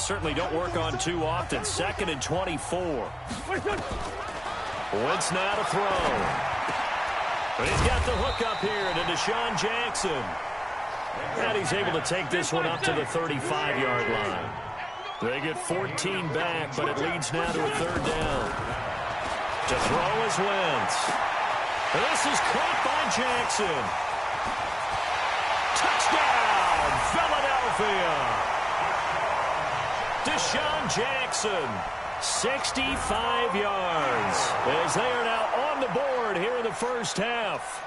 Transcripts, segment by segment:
certainly don't work on too often. 2nd and 24. Wentz now to throw. But he's got the hook up here to Deshaun Jackson. And he's able to take this one up to the 35-yard line. They get 14 back, but it leads now to a 3rd down. To throw is Wentz. This is caught by Jackson. Touchdown, Philadelphia. Deshaun Jackson, 65 yards, as they are now on the board here in the first half.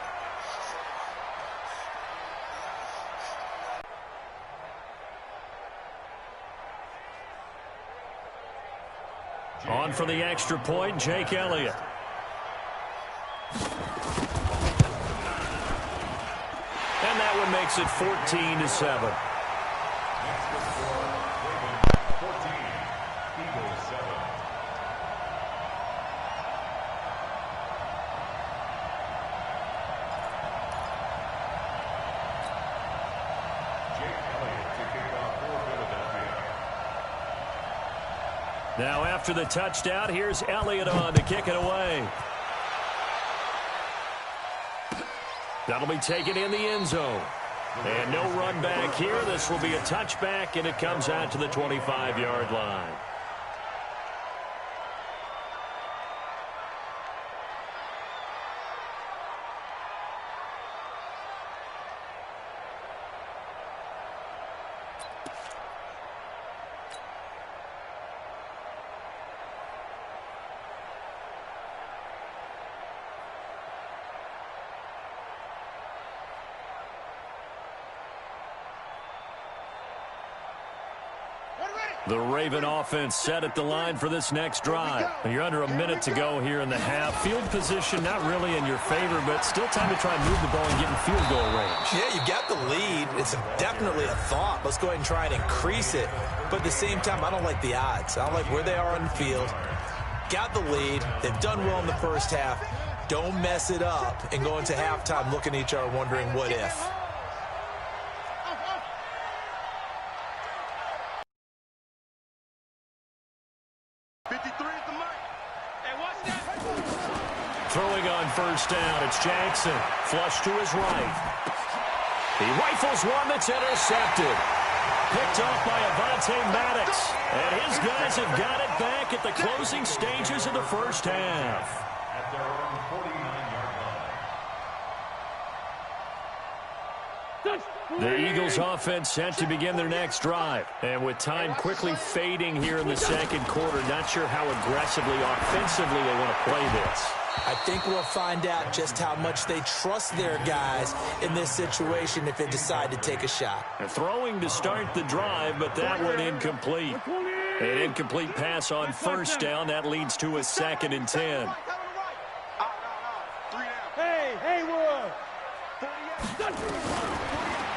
On for the extra point, Jake Elliott. And that one makes it 14-7. Now after the touchdown, here's Elliott on to kick it away. That'll be taken in the end zone. And no run back here. This will be a touchback, and it comes out to the 25-yard line. The Raven offense set at the line for this next drive. You're under a minute to go here in the half. Field position not really in your favor, but still time to try and move the ball and get in field goal range. Yeah, you got the lead. It's definitely a thought. Let's go ahead and try and increase it. But at the same time, I don't like the odds. I don't like where they are on the field. Got the lead. They've done well in the first half. Don't mess it up and go into halftime looking at each other wondering what if. Throwing on first down, it's Jackson. Flush to his right. He rifles one that's intercepted. Picked off by Avonte Maddox. And his guys have got it back at the closing stages of the first half. At their own 49-yard line. The Eagles offense set to begin their next drive. And with time quickly fading here in the second quarter, not sure how aggressively, offensively they want to play this. I think we'll find out just how much they trust their guys in this situation if they decide to take a shot. Throwing to start the drive, but that one incomplete. An incomplete pass on first down. That leads to a 2nd and 10. Hey, Haywood!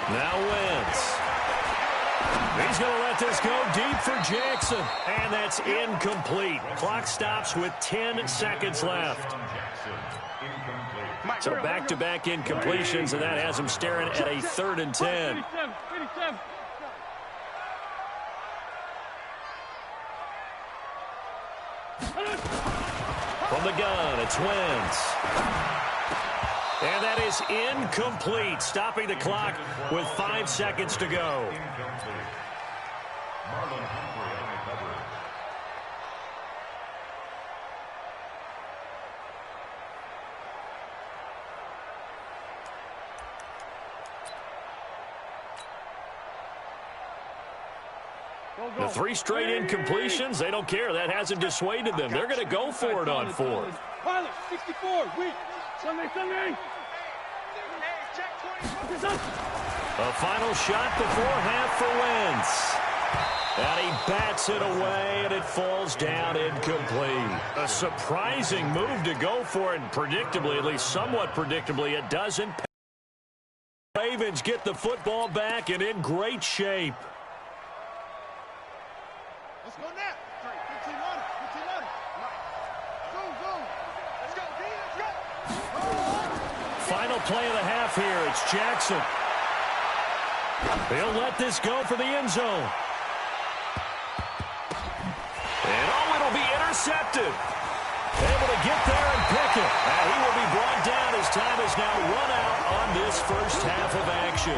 Now Wentz. He's going to let this go deep for Jackson. And that's incomplete. Clock stops with 10 seconds left. So back-to-back incompletions, and that has him staring at a 3rd and 10. From the gun, it's Wentz. And that is incomplete, stopping the clock with 5 seconds to go. The 3 straight incompletions, they don't care. That hasn't dissuaded them. They're going to go for it on 4th. Pilot, 64, weak. Sunday. A final shot before half for Wentz. And he bats it away, and it falls down incomplete. A surprising move to go for it, and predictably, at least somewhat predictably, it doesn't. Ravens get the football back and in great shape. Let's go now. 15 on it. Go. Let's go, D. Let's go. Final play of the half here. It's Jackson. He'll let this go for the end zone. intercepted. Able to get there and pick it. And he will be brought down as time is now run out on this first half of action.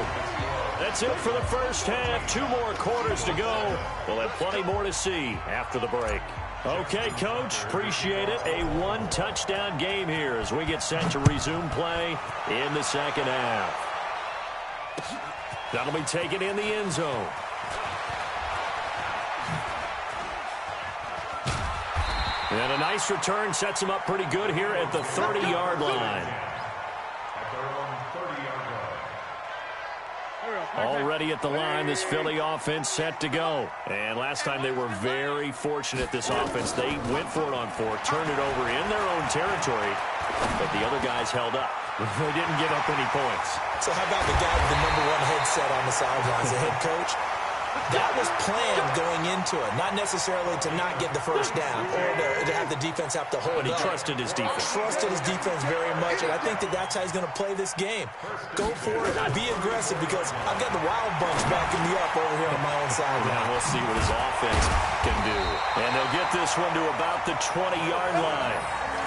That's it for the first half. 2 more quarters to go. We'll have plenty more to see after the break. Okay, Coach, appreciate it. A 1-touchdown game here as we get set to resume play in the second half. That'll be taken in the end zone. And a nice return sets him up pretty good here at the 30-yard line. Already at the line, this Philly offense set to go. And last time they were very fortunate, this offense. They went for it on 4, turned it over in their own territory, but the other guys held up. They didn't give up any points. So how about the guy with the #1 headset on the sidelines, the head coach? That was planned going into it, not necessarily to not get the first down or to have the defense have to hold up. But he trusted his defense. Trusted his defense very much, and I think that's how he's going to play this game. Go for it, be aggressive, because I've got the Wild Bunch backing me up over here on my own side. Now we'll see what his offense can do. And they'll get this one to about the 20-yard line.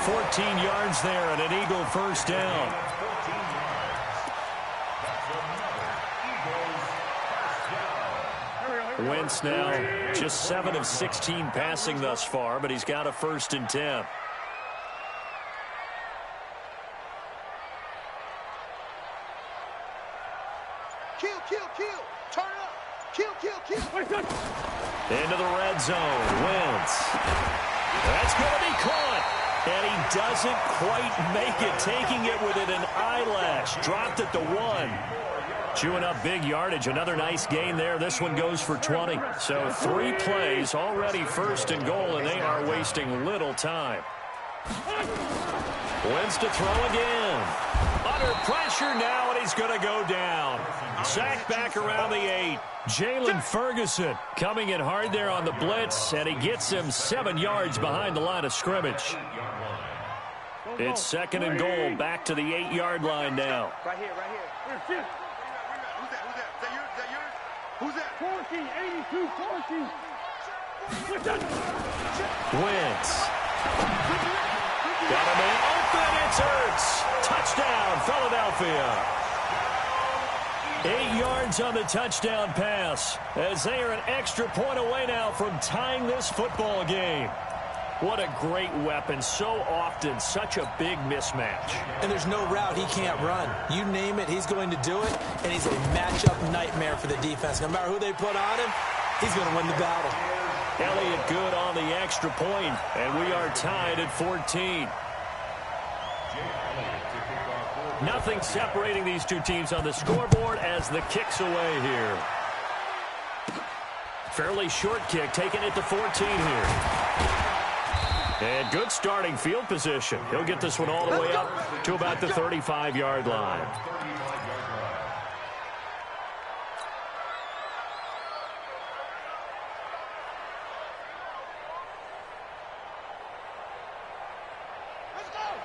14 yards there and an Eagle first down. Wentz now just 7 of 16 passing thus far, but he's got a 1st and 10. Kill. Turn it up. Kill. Into the red zone. Wentz. That's going to be caught. And he doesn't quite make it, taking it within an eyelash. Dropped at the 1. Chewing up big yardage. Another nice gain there. This one goes for 20. So 3 plays, already 1st and goal, and they are wasting little time. Wentz to throw again. Under pressure now, and he's going to go down. Sacked back around the 8. Jalen Ferguson coming in hard there on the blitz, and he gets him 7 yards behind the line of scrimmage. It's 2nd and goal, back to the 8-yard line now. Right here. Who's that? 14, 82, 14. Wentz. Got a man open. It's Ertz. Touchdown, Philadelphia. 8 yards on the touchdown pass as they are an extra point away now from tying this football game. What a great weapon. So often, such a big mismatch. And there's no route he can't run. You name it, he's going to do it, and he's a matchup nightmare for the defense. No matter who they put on him, he's going to win the battle. Elliott good on the extra point, and we are tied at 14. Nothing separating these two teams on the scoreboard as the kick's away here. Fairly short kick, taking it to 14 here. And good starting field position. He'll get this one all the way up to about the 35-yard line.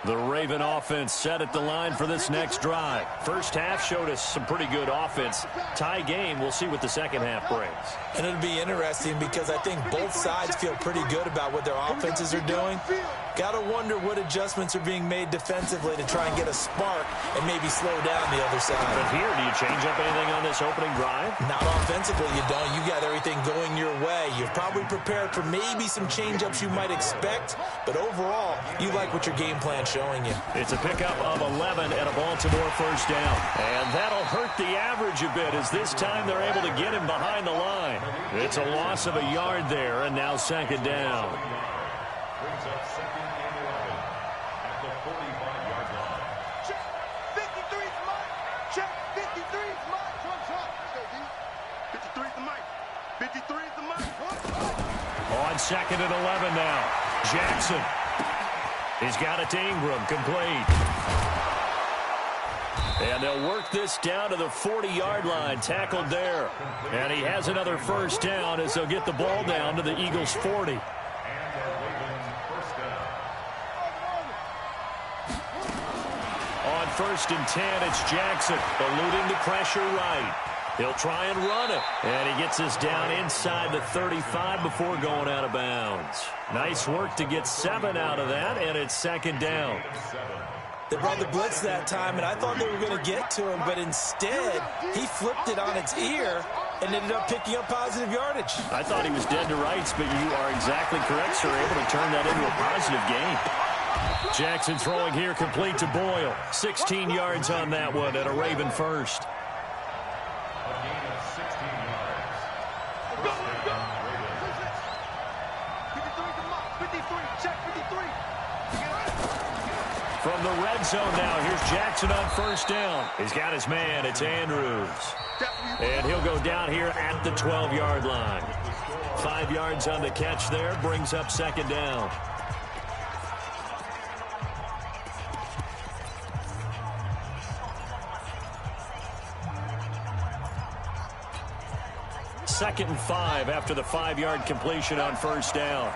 The Raven offense set at the line for this next drive. First half showed us some pretty good offense. Tie game, we'll see what the second half brings. And it'll be interesting because I think both sides feel pretty good about what their offenses are doing. Got to wonder what adjustments are being made defensively to try and get a spark and maybe slow down the other side. But here, do you change up anything on this opening drive? Not offensively, you don't. You got everything going your way. You've probably prepared for maybe some change-ups you might expect, but overall, you like what your game plan's showing you. It's a pickup of 11 and a Baltimore first down. And that'll hurt the average a bit as this time they're able to get him behind the line. It's a loss of a yard there, and now second down. Brings up 2nd and 11 at the 45-yard line. Check. 53's mine. Check. 53's mine. Let's go, D. 53's the mic. 53's the mic. On 2nd and 11 now. Jackson. He's got it to Ingram, complete. And they'll work this down to the 40-yard line, tackled there. And he has another first down as they'll get the ball down to the Eagles' 40. On 1st and 10, it's Jackson, eluding the pressure right. He'll try and run it. And he gets us down inside the 35 before going out of bounds. Nice work to get 7 out of that, and it's second down. They brought the blitz that time, and I thought they were going to get to him, but instead, he flipped it on its ear and ended up picking up positive yardage. I thought he was dead to rights, but you are exactly correct, sir. Able to turn that into a positive gain. Jackson throwing here complete to Boyle. 16 yards on that one and a Raven first. A gain of 16 yards. First down, Ravens. 53 to Mike. 53. Check 53. From the red zone now, here's Jackson on first down. He's got his man. It's Andrews. And he'll go down here at the 12-yard line. 5 yards on the catch there, brings up second down. Second and 5 after the 5-yard completion on first down.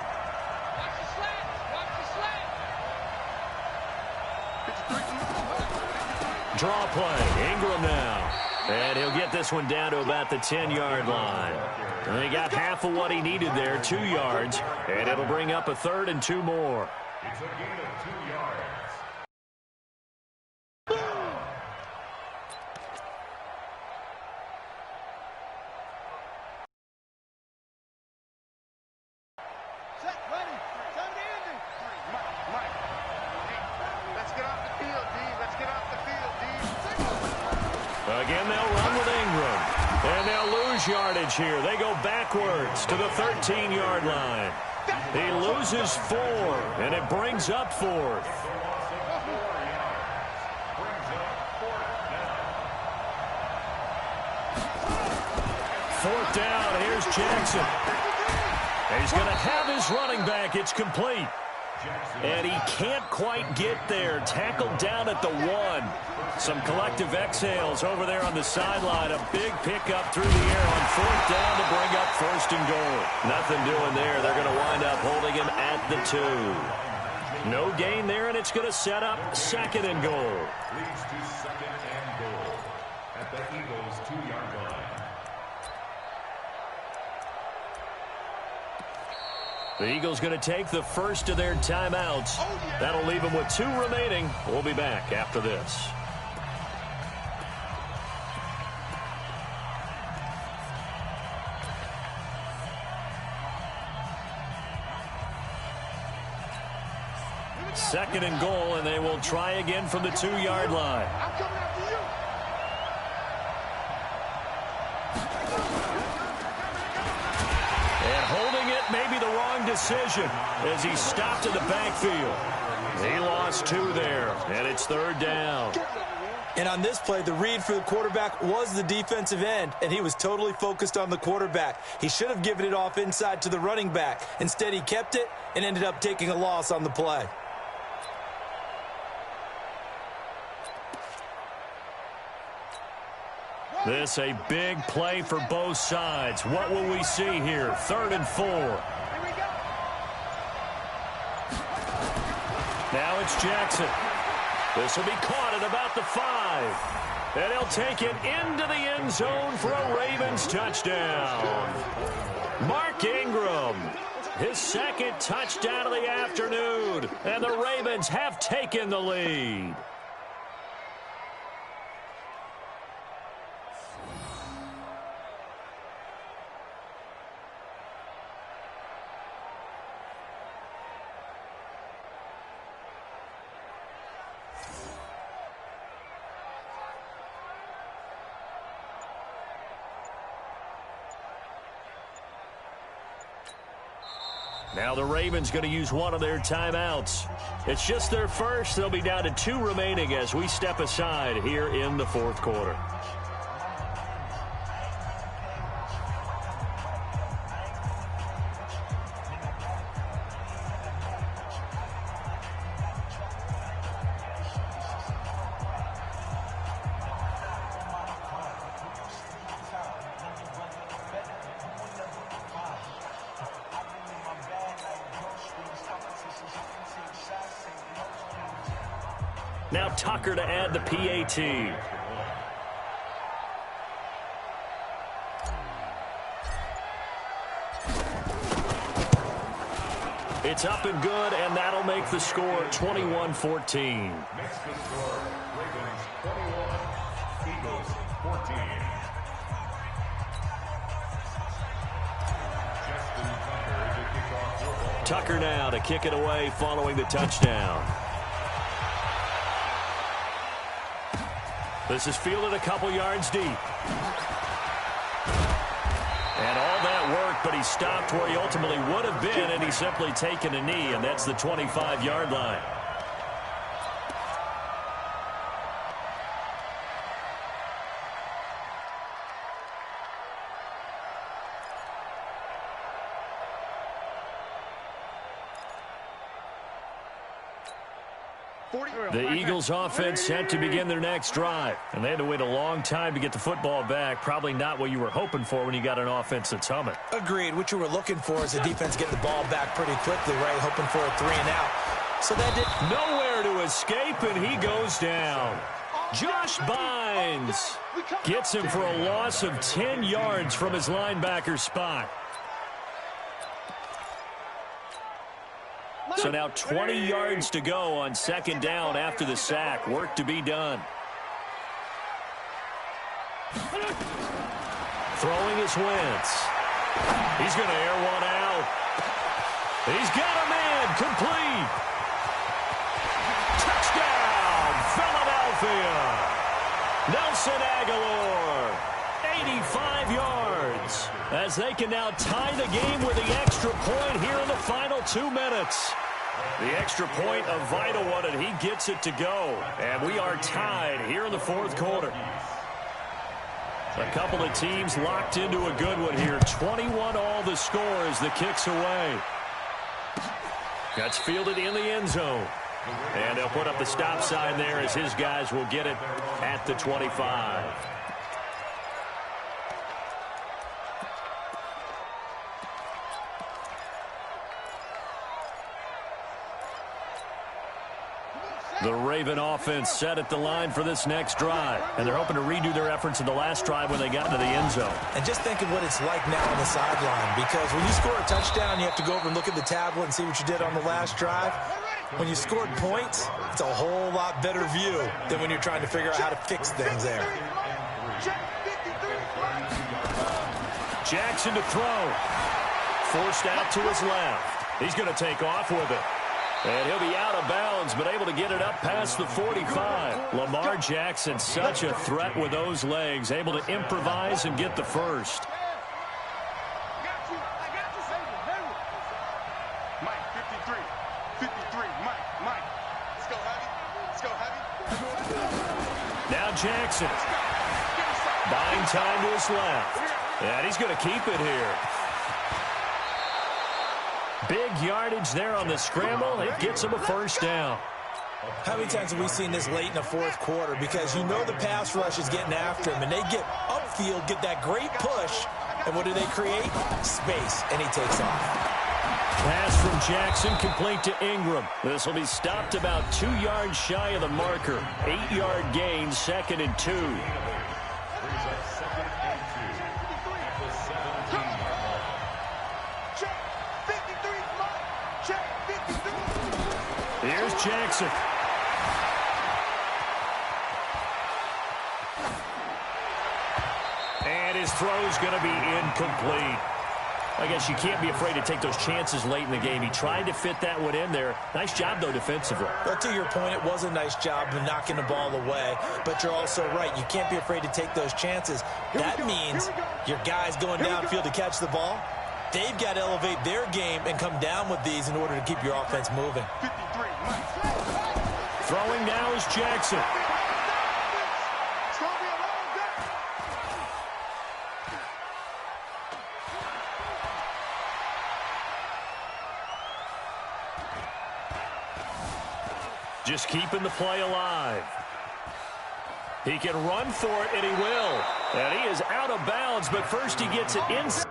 Draw play. Ingram now. And he'll get this one down to about the 10-yard line. And he got half of what he needed there, 2 yards. And it'll bring up a 3rd and 2 more. It's a gain of 2 yards. Set, ready. Turn it in. Mike. Let's get off the field, D. Let's get off the field, D. Again, they'll run with Ingram. And they'll lose yardage here. They go backwards to the 13-yard line. He loses 4, and it brings up 4th. Fourth down, here's Jackson. He's going to have his running back. It's complete. And he can't quite get there. Tackled down at the 1. Some collective exhales over there on the sideline. A big pickup through the air on fourth down to bring up 1st and goal. Nothing doing there. They're going to wind up holding him at the 2. No gain there, and it's going to set up 2nd and goal. Leads to 2nd and goal at the Eagles' 2-yard line. The Eagles going to take the first of their timeouts. That'll leave them with 2 remaining. We'll be back after this. Second and goal, and they will try again from the 2-yard line. I'm coming after you. And holding it may be the wrong decision as he stopped in the backfield. He lost 2 there, and it's 3rd down. And on this play, the read for the quarterback was the defensive end, and he was totally focused on the quarterback. He should have given it off inside to the running back. Instead, he kept it and ended up taking a loss on the play. This a big play for both sides. What will we see here? 3rd and 4. Now it's Jackson. This will be caught at about the 5. And he'll take it into the end zone for a Ravens touchdown. Mark Ingram, his 2nd touchdown of the afternoon. And the Ravens have taken the lead. Now the Ravens going to use one of their timeouts. It's just their first. They'll be down to 2 remaining as we step aside here in the 4th quarter. Now Tucker to add the PAT. It's up and good, and that'll make the score 21-14. Makes the score Ravens 21, Eagles 14. Tucker now to kick it away following the touchdown. This is fielded a couple yards deep. And all that work, but he stopped where he ultimately would have been, and he's simply taken a knee, and that's the 25-yard line. The Eagles offense set to begin their next drive. And they had to wait a long time to get the football back. Probably not what you were hoping for when you got an offense that's humming. Agreed. What you were looking for is the defense getting the ball back pretty quickly, right? Hoping for a 3 and out. So that did nowhere to escape, and he goes down. Josh Bynes gets him for a loss of 10 yards from his linebacker spot. So now 20 yards to go on second down after the sack. Work to be done. Throwing his Wentz. He's going to air one out. He's got a man complete. Touchdown, Philadelphia. Nelson Aguilar, 85 yards. As they can now tie the game with the extra point here in the final 2 minutes. The extra point, a vital one, and he gets it to go. And we are tied here in the fourth quarter. A couple of teams locked into a good one here. 21 all the score as the kick's away. That's fielded in the end zone. And they'll put up the stop sign there as his guys will get it at the 25. The Raven offense set at the line for this next drive. And they're hoping to redo their efforts in the last drive when they got into the end zone. And just think of what it's like now on the sideline. Because when you score a touchdown, you have to go over and look at the tablet and see what you did on the last drive. When you scored points, it's a whole lot better view than when you're trying to figure out how to fix things there. Jackson to throw. Forced out to his left. He's going to take off with it. And he'll be out of bounds, but able to get it up past the 45. Lamar Jackson, such a threat with those legs, able to improvise and get the first. Mike, 53, Mike. Let's go heavy. Now Jackson. Buying time to his left. And he's going to keep it here. Big yardage there on the scramble. It gets him a first down. How many times have we seen this late in the fourth quarter? Because you know the pass rush is getting after him, and they get upfield, get that great push, and what do they create? Space, and he takes off. Pass from Jackson complete to Ingram. This will be stopped about 2 yards shy of the marker. 8-yard gain, 2nd and 2. Here's Jackson. And his throw's going to be incomplete. I guess you can't be afraid to take those chances late in the game. He tried to fit that one in there. Nice job, though, defensively. But to your point, it was a nice job of knocking the ball away. But you're also right. You can't be afraid to take those chances. That means your guys going downfield to catch the ball, they've got to elevate their game and come down with these in order to keep your offense moving. Throwing now is Jackson. Just keeping the play alive. He can run for it, and he will. And he is out of bounds, but first he gets it inside.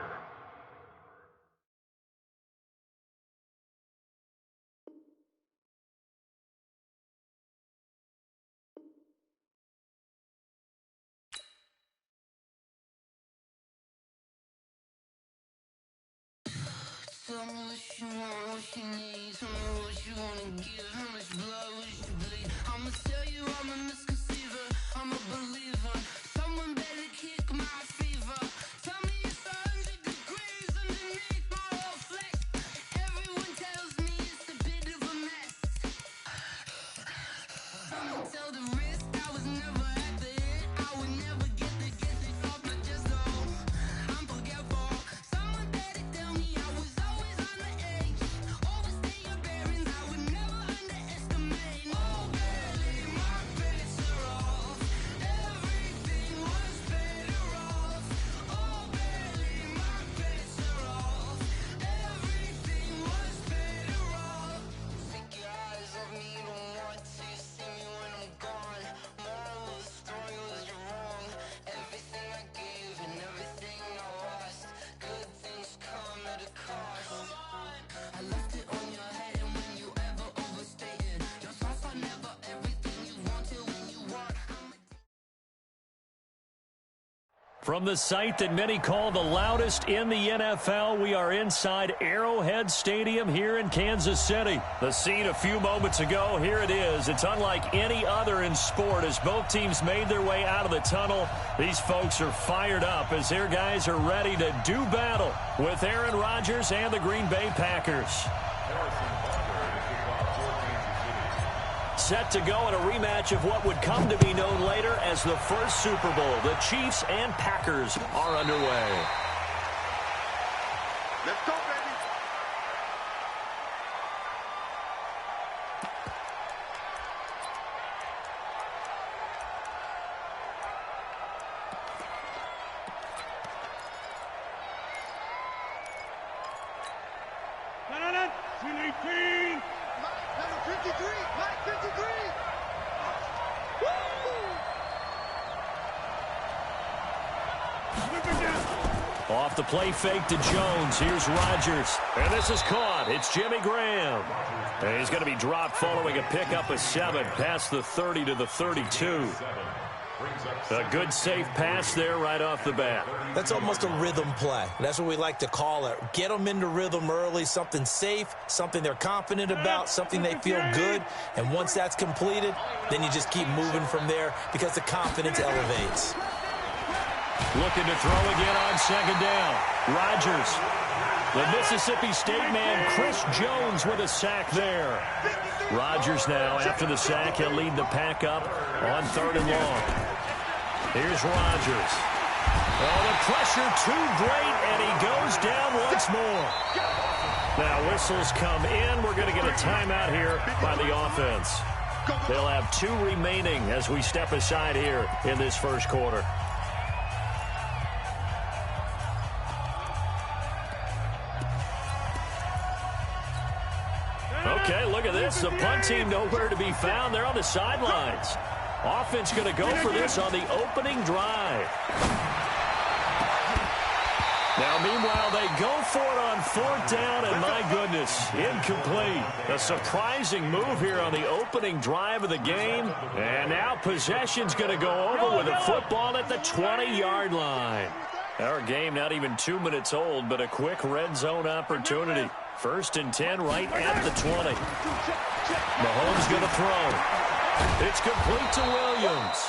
Tell me what you want, what you need. Tell me what you wanna give. How much blood would you bleed? I'ma tell you I'm a misconceiver. I'm a believer. Someone better kick my fever. Tell me it's 100 degrees underneath my whole flesh. Everyone tells me it's a bit of a mess. Someone tell the risk I was never at the hit. I would never get it off my chest though. I'm forgetful. Someone better tell me I was always on the edge. Overstay your bearings, I would never underestimate. Oh, barely, my bets are off. Everything was better off. Oh, barely, my bets are off. Everything was better off. Take your eyes off me, you don't want to see me when I'm gone. Moral of the story was you're wrong. Everything I gave and everything I lost. Good things come at a cost. I left it on your head, and when you ever overstated, your thoughts are never everything you wanted when you want. From the site that many call the loudest in the NFL, we are inside Arrowhead Stadium here in Kansas City. The scene a few moments ago, here it is. It's unlike any other in sport as both teams made their way out of the tunnel. These folks are fired up as their guys are ready to do battle with Aaron Rodgers and the Green Bay Packers. Set to go in a rematch of what would come to be known later as the first Super Bowl. The Chiefs and Packers are underway. Let's go, baby. Number 53, Mike 53. Off the play fake to Jones. Here's Rodgers. And this is caught. It's Jimmy Graham. And he's going to be dropped following a pickup of 7 past the 30 to the 32. A good safe pass there right off the bat. That's almost a rhythm play. That's what we like to call it. Get them into rhythm early, something safe, something they're confident about, something they feel good. And once that's completed, then you just keep moving from there because the confidence elevates. Looking to throw again on second down. Rodgers. The Mississippi State man, Chris Jones, with a sack there. Rodgers now, after the sack, he'll lead the pack up on 3rd and long. Here's Rodgers. Oh, the pressure too great, and he goes down once more. Now whistles come in. We're going to get a timeout here by the offense. They'll have 2 remaining as we step aside here in this first quarter. Okay, look at this. The punt team nowhere to be found. They're on the sidelines. Offense going to go for this on the opening drive. Now, meanwhile, they go for it on 4th down, and my goodness, incomplete. A surprising move here on the opening drive of the game. And now possession's going to go over with a football at the 20-yard line. Our game not even 2 minutes old, but a quick red zone opportunity. 1st and 10 right at the 20. Mahomes going to throw. It's complete to Williams.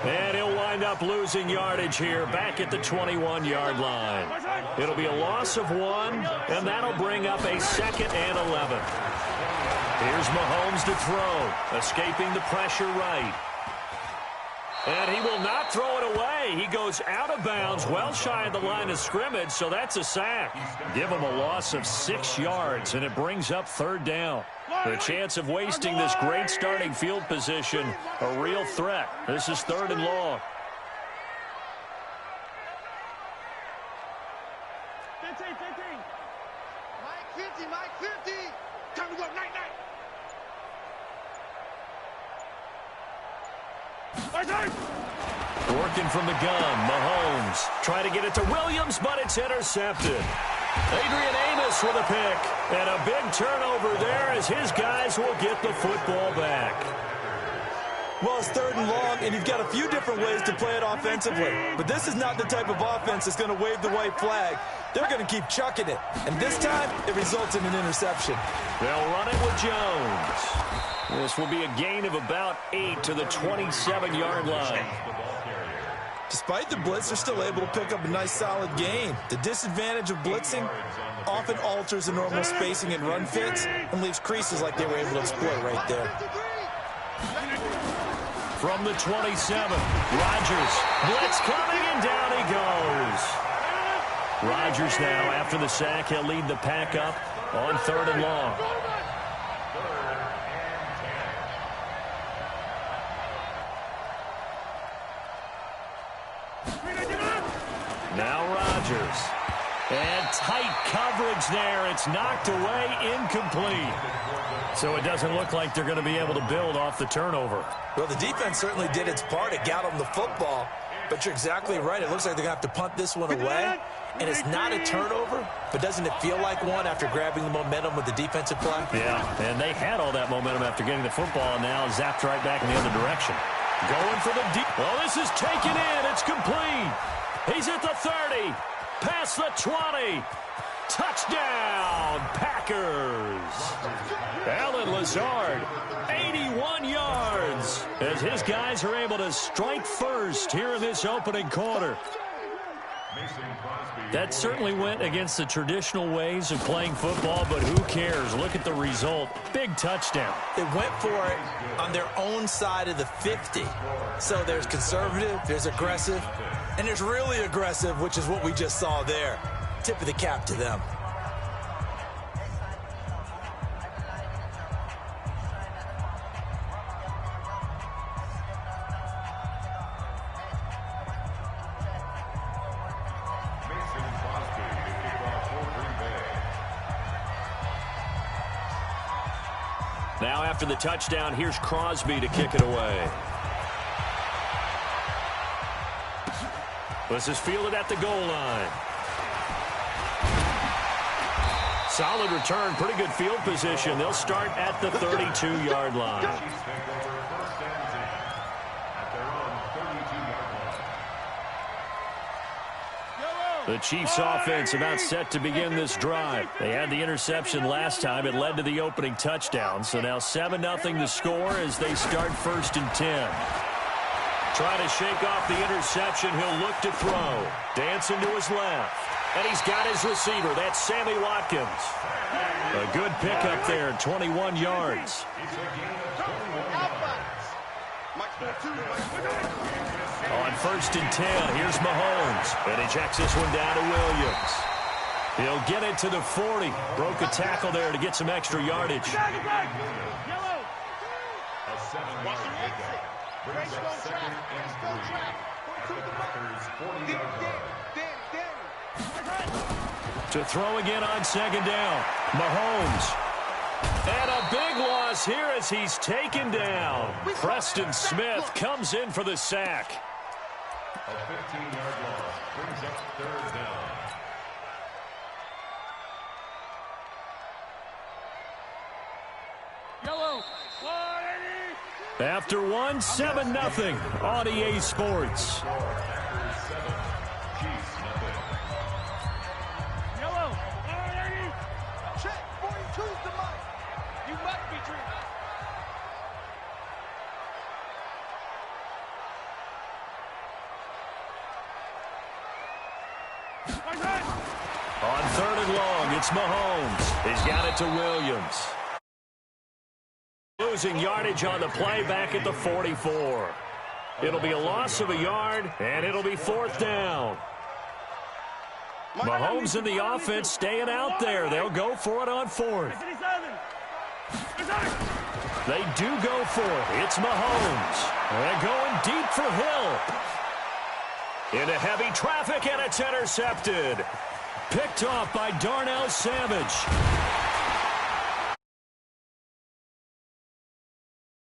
And he'll wind up losing yardage here back at the 21-yard line. It'll be a loss of 1, and that'll bring up a 2nd and 11. Here's Mahomes to throw, escaping the pressure right. And he will not throw it away. He goes out of bounds, well shy of the line of scrimmage, so that's a sack. Give him a loss of 6 yards, and it brings up 3rd down. The chance of wasting this great starting field position, a real threat. This is 3rd and long. Mike 50. Time to go, night. Working from the gun, Mahomes. Trying to get it to Williams, but it's intercepted. Adrian Amos with a pick. And a big turnover there as his guys will get the football back. Well, it's 3rd and long, and you've got a few different ways to play it offensively. But this is not the type of offense that's going to wave the white flag. They're going to keep chucking it. And this time, it results in an interception. They'll run it with Jones. This will be a gain of about 8 to the 27-yard line. Despite the blitz, they're still able to pick up a nice, solid gain. The disadvantage of blitzing often alters the normal spacing and run fits and leaves creases like they were able to exploit right there. From the 27, Rodgers. Blitz coming, and down he goes. Rodgers now, after the sack, he'll lead the pack up on 3rd and long. Now Rodgers. And tight coverage there. It's knocked away, incomplete. So it doesn't look like they're going to be able to build off the turnover. Well, the defense certainly did its part. It got them the football. But you're exactly right. It looks like they're going to have to punt this one away. And it's not a turnover, but doesn't it feel like one after grabbing the momentum with the defensive play? Yeah, and they had all that momentum after getting the football, and now zapped right back in the other direction. Going for the deep. Well, this is taken in. It's complete. He's at the 30. Past the 20. Touchdown, Packers. Alan Lazard, 81 yards, as his guys are able to strike first here in this opening quarter. That certainly went against the traditional ways of playing football, but who cares? Look at the result. Big touchdown. They went for it on their own side of the 50. So there's conservative, there's aggressive, and there's really aggressive, which is what we just saw there. Tip of the cap to them. Now after the touchdown, here's Crosby to kick it away. This is fielded at the goal line. Solid return, pretty good field position. They'll start at the 32-yard line. The Chiefs offense about set to begin this drive. They had the interception last time. It led to the opening touchdown. So now 7-0 to score as they start 1st and 10. Trying to shake off the interception. He'll look to throw. Dancing to his left. And he's got his receiver. That's Sammy Watkins. A good pickup there, 21 yards. On 1st and 10, here's Mahomes. And he checks this one down to Williams. He'll get it to the 40. Broke a tackle there to get some extra yardage. To throw again on 2nd down. Mahomes. And a big loss here as he's taken down. Preston Smith comes in for the sack. A 15-yard loss brings up 3rd down. After one, 7-0 on EA Sports. Check, 42's the mic. You must be drinking. On 3rd and long, it's Mahomes. He's got it to Williams. Losing yardage on the play back at the 44. It'll be a loss of a yard, and it'll be 4th down. Mahomes and the offense staying out there. They'll go for it on 4th. They do go for it. It's Mahomes. They're going deep for Hill. Into heavy traffic, and it's intercepted. Picked off by Darnell Savage.